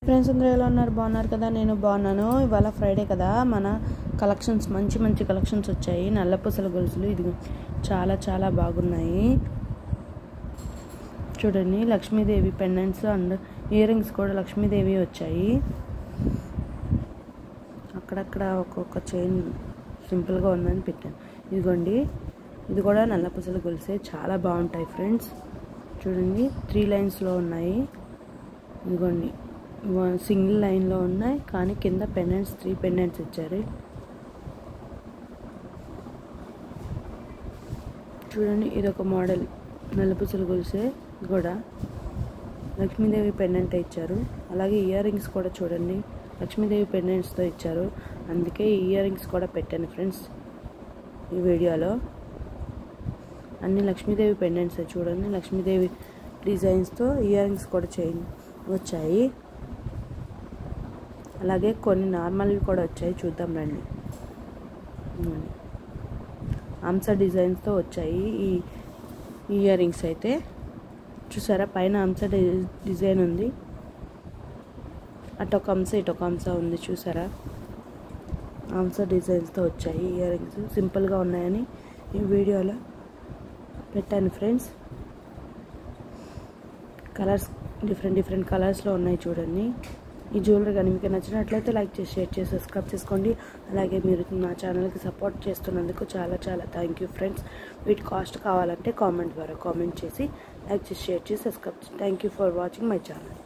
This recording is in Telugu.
ఫ్రెండ్స్ అందరూ ఎలా ఉన్నారు? బాగున్నారు కదా? నేను బాగున్నాను. ఇవాళ ఫ్రైడే కదా, మన కలెక్షన్స్ మంచి కలెక్షన్స్ వచ్చాయి. నల్ల పూసల గొలుసులు ఇది చాలా చాలా బాగున్నాయి. చూడండి, Lakshmidevi pendants and ear rings కూడా లక్ష్మీదేవి వచ్చాయి. అక్కడక్కడ ఒక్కొక్క చైన్ సింపుల్గా ఉందని పెట్టాను. ఇదిగోండి, ఇది కూడా నల్ల పూసల గొలుసే, చాలా బాగుంటాయి ఫ్రెండ్స్. చూడండి, 3 లైన్స్లో ఉన్నాయి. ఇదిగోండి, సింగిల్ లైన్లో ఉన్నాయి, కానీ కింద పెండెంట్స్ 3 పెండెంట్స్ ఇచ్చారు. చూడండి, ఇదొక మోడల్ నల్లపూసల గొలుసే కూడా లక్ష్మీదేవి పెండెంట్ ఇచ్చారు. అలాగే ఇయర్ రింగ్స్ కూడా చూడండి, లక్ష్మీదేవి పెండెంట్స్తో ఇచ్చారు. అందుకే ఇయర్ రింగ్స్ కూడా పెట్టాను ఫ్రెండ్స్ ఈ వీడియోలో. అన్ని లక్ష్మీదేవి పెండెంట్స్ చూడండి, లక్ష్మీదేవి డిజైన్స్తో ఇయర్ రింగ్స్ కూడా వచ్చాయి. అలాగే కొన్ని నార్మల్వి కూడా వచ్చాయి, చూద్దాం రండి. హంస డిజైన్స్తో వచ్చాయి ఈ ఇయర్ రింగ్స్ అయితే. చూసారా, పైన హంస డిజైన్ ఉంది, అటొక హంస ఇటొక హంస ఉంది. చూసారా, హంస డిజైన్స్తో వచ్చాయి ఇయర్ రింగ్స్. సింపుల్గా ఉన్నాయని ఈ వీడియోలో పెట్టాను ఫ్రెండ్స్. కలర్స్ డిఫరెంట్ కలర్స్లో ఉన్నాయి చూడండి. ఈ జ్యువెలరీ కానీ మీకు నచ్చినట్లయితే లైక్ చేసి, షేర్ చేసి, సబ్స్క్రైబ్ చేసుకోండి. అలాగే మీరు నా ఛానల్కి సపోర్ట్ చేస్తున్నందుకు చాలా చాలా థ్యాంక్ యూ ఫ్రెండ్స్. వీటి కాస్ట్ కావాలంటే కామెంట్ ద్వారా కామెంట్ చేసి, లైక్ చేసి, షేర్ చేసి, subscribe. Thank you for watching my channel.